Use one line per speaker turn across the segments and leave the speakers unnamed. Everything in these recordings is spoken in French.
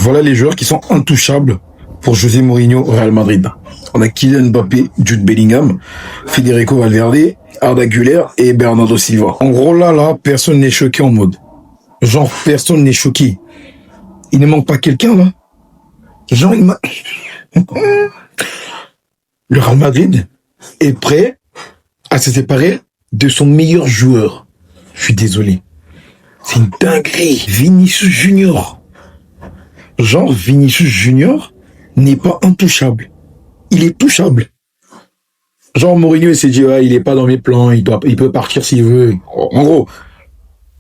Voilà les joueurs qui sont intouchables pour José Mourinho au Real Madrid. On a Kylian Mbappé, Jude Bellingham, Federico Valverde, Arda Güler et Bernardo Silva. En gros, là, personne n'est choqué en mode. Genre, personne n'est choqué. Il ne manque pas quelqu'un, là. Genre, le Real Madrid est prêt à se séparer de son meilleur joueur. Je suis désolé. C'est une dinguerie. Vinicius Junior. Genre, Vinicius Junior n'est pas intouchable. Il est touchable. Genre, Mourinho, il s'est dit, ouais, il est pas dans mes plans, il peut partir s'il veut. En gros,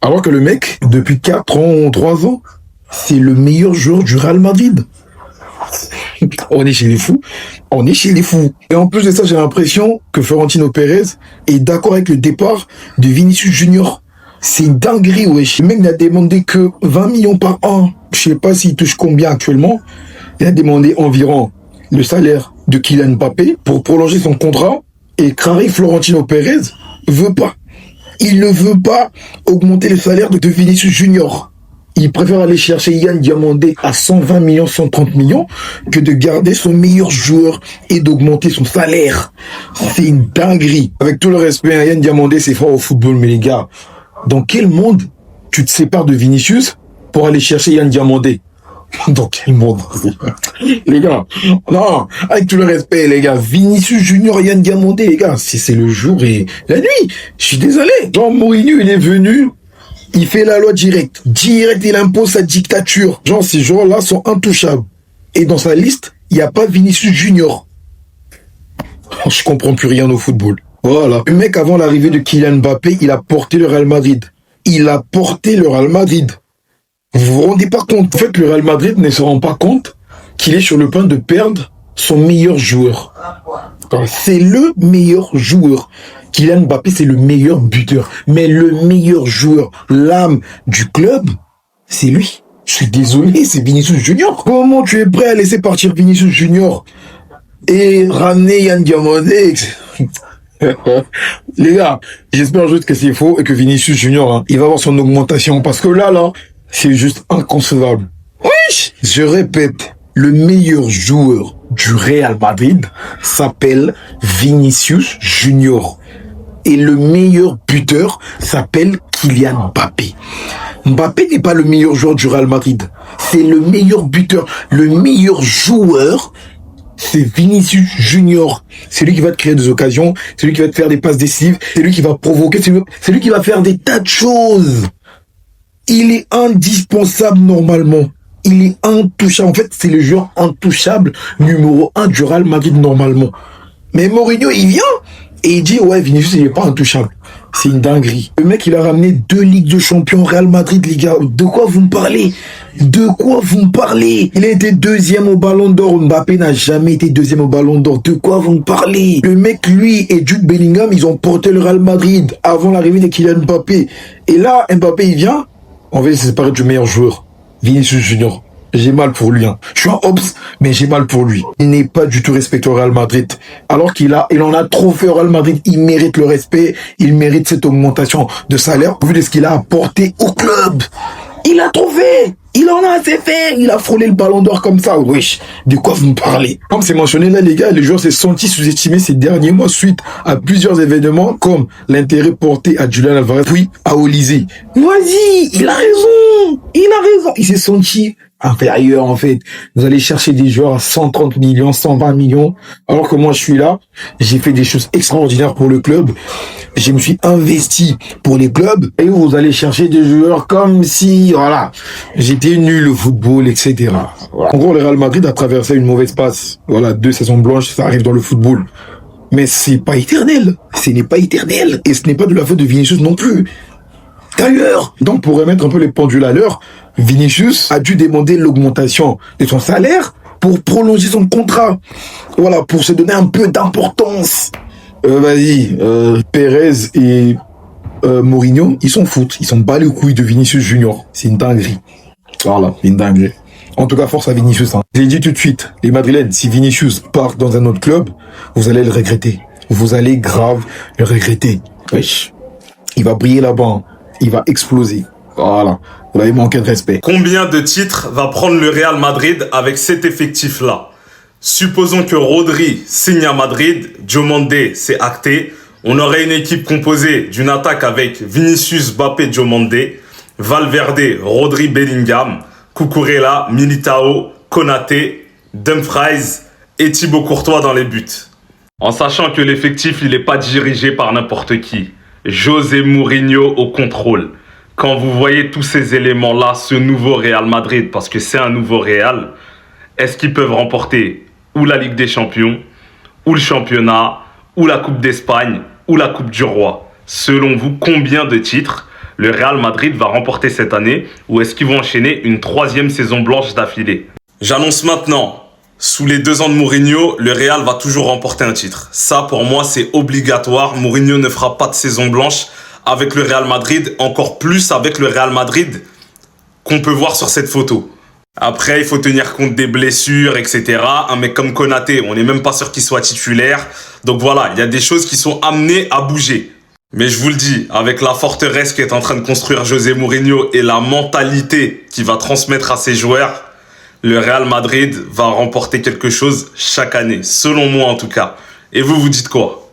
alors que le mec, depuis 4 ans, 3 ans, c'est le meilleur joueur du Real Madrid. On est chez les fous. On est chez les fous. Et en plus de ça, j'ai l'impression que Florentino Pérez est d'accord avec le départ de Vinicius Junior. C'est une dinguerie, wesh. Le mec n'a demandé que 20 millions par an. Je sais pas s'il touche combien actuellement. Il a demandé environ le salaire de Kylian Mbappé pour prolonger son contrat. Et carré Florentino Pérez veut pas. Il ne veut pas augmenter le salaire de Vinicius Junior. Il préfère aller chercher Yann Diamandé à 120 millions, 130 millions que de garder son meilleur joueur et d'augmenter son salaire. C'est une dinguerie. Avec tout le respect, Yann Diamandé, c'est fort au football, mais les gars, dans quel monde tu te sépares de Vinicius pour aller chercher Yann Diamandé? Dans quel monde? Les gars, non, avec tout le respect, les gars, Vinicius Junior, Yann Diamandé, les gars, c'est le jour et la nuit. Je suis désolé. Jean Mourinho, il est venu, il fait la loi direct. Direct, il impose sa dictature. Genre, ces joueurs-là sont intouchables. Et dans sa liste, il n'y a pas Vinicius Junior. Je comprends plus rien au football. Voilà. Le mec, avant l'arrivée de Kylian Mbappé, il a porté le Real Madrid. Il a porté le Real Madrid. Vous vous rendez pas compte? En fait, le Real Madrid ne se rend pas compte qu'il est sur le point de perdre son meilleur joueur. C'est le meilleur joueur. Kylian Mbappé, c'est le meilleur buteur. Mais le meilleur joueur, l'âme du club, c'est lui. Je suis désolé, c'est Vinicius Junior. Comment tu es prêt à laisser partir Vinicius Junior et ramener Yann Diamandé? Les gars, j'espère juste que c'est faux et que Vinicius Junior, il va avoir son augmentation. Parce que là, c'est juste inconcevable. Oui, je répète, le meilleur joueur du Real Madrid s'appelle Vinicius Junior. Et le meilleur buteur s'appelle Kylian Mbappé. Mbappé n'est pas le meilleur joueur du Real Madrid. C'est le meilleur buteur. Le meilleur joueur, c'est Vinicius Junior. C'est lui qui va te créer des occasions. C'est lui qui va te faire des passes décisives. C'est lui qui va provoquer. C'est lui qui va faire des tas de choses. Il est indispensable normalement. Il est intouchable. En fait, c'est le joueur intouchable numéro 1 du Real Madrid normalement. Mais Mourinho, il vient et il dit, ouais, Vinicius, il n'est pas intouchable. C'est une dinguerie. Le mec, il a ramené 2 Ligues de Champions au Real Madrid, les gars. De quoi vous me parlez? De quoi vous me parlez? Il a été 2e au Ballon d'Or. Mbappé n'a jamais été 2e au Ballon d'Or. De quoi vous me parlez? Le mec, lui et Jude Bellingham, ils ont porté le Real Madrid avant l'arrivée de Kylian Mbappé. Et là, Mbappé, il vient. On va se séparer du meilleur joueur, Vinicius Junior. J'ai mal pour lui. Je suis un Hobbs, mais j'ai mal pour lui. Il n'est pas du tout respecté au Real Madrid. Alors il en a trop fait au Real Madrid. Il mérite le respect. Il mérite cette augmentation de salaire au vu de ce qu'il a apporté au club. Il a trop fait. Il en a assez fait. Il a frôlé le Ballon d'Or comme ça. Wesh, de quoi vous me parlez? Comme c'est mentionné là, les gars, le joueur s'est senti sous-estimé ces derniers mois suite à plusieurs événements comme l'intérêt porté à Julian Alvarez puis à Olysée. Vas-y, il a raison. Il a raison. Il s'est senti inférieur en fait. Vous allez chercher des joueurs à 130 millions, 120 millions. Alors que moi je suis là, j'ai fait des choses extraordinaires pour le club. Je me suis investi pour les clubs. Et vous allez chercher des joueurs comme si, voilà, j'étais nul au football, etc. Voilà. En gros, le Real Madrid a traversé une mauvaise passe. Voilà, 2 saisons blanches, ça arrive dans le football. Mais c'est pas éternel. Ce n'est pas éternel. Et ce n'est pas de la faute de Vinicius non plus. D'ailleurs, donc pour remettre un peu les pendules à l'heure, Vinicius a dû demander l'augmentation de son salaire pour prolonger son contrat. Voilà, pour se donner un peu d'importance. Vas-y, Pérez et Mourinho, ils s'en foutent. Ils s'en bat les couilles de Vinicius Junior. C'est une dinguerie. Voilà, une dinguerie. En tout cas, force à Vinicius. J'ai dit tout de suite, les Madrilènes, si Vinicius part dans un autre club, vous allez le regretter. Vous allez grave le regretter. Wesh. Il va briller là-bas. Il va exploser. Voilà. Vous avez manqué de respect.
Combien de titres va prendre le Real Madrid avec cet effectif-là? Supposons que Rodri signe à Madrid, Diomande, c'est acté. On aurait une équipe composée d'une attaque avec Vinicius, Mbappé, Diomande, Valverde, Rodri, Bellingham, Cucurella, Militao, Konaté, Dumfries et Thibaut Courtois dans les buts. En sachant que l'effectif, il n'est pas dirigé par n'importe qui. José Mourinho au contrôle. Quand vous voyez tous ces éléments-là, ce nouveau Real Madrid, parce que c'est un nouveau Real, est-ce qu'ils peuvent remporter ou la Ligue des Champions, ou le championnat, ou la Coupe d'Espagne, ou la Coupe du Roi? Selon vous, combien de titres le Real Madrid va remporter cette année, ou est-ce qu'ils vont enchaîner une 3e saison blanche d'affilée? J'annonce maintenant, sous les 2 ans de Mourinho, le Real va toujours remporter un titre. Ça, pour moi, c'est obligatoire. Mourinho ne fera pas de saison blanche avec le Real Madrid, encore plus avec le Real Madrid qu'on peut voir sur cette photo. Après, il faut tenir compte des blessures, etc. Un mec comme Konaté, on n'est même pas sûr qu'il soit titulaire. Donc voilà, il y a des choses qui sont amenées à bouger. Mais je vous le dis, avec la forteresse qu'est en train de construire José Mourinho et la mentalité qu'il va transmettre à ses joueurs, le Real Madrid va remporter quelque chose chaque année, selon moi en tout cas. Et vous, vous dites quoi?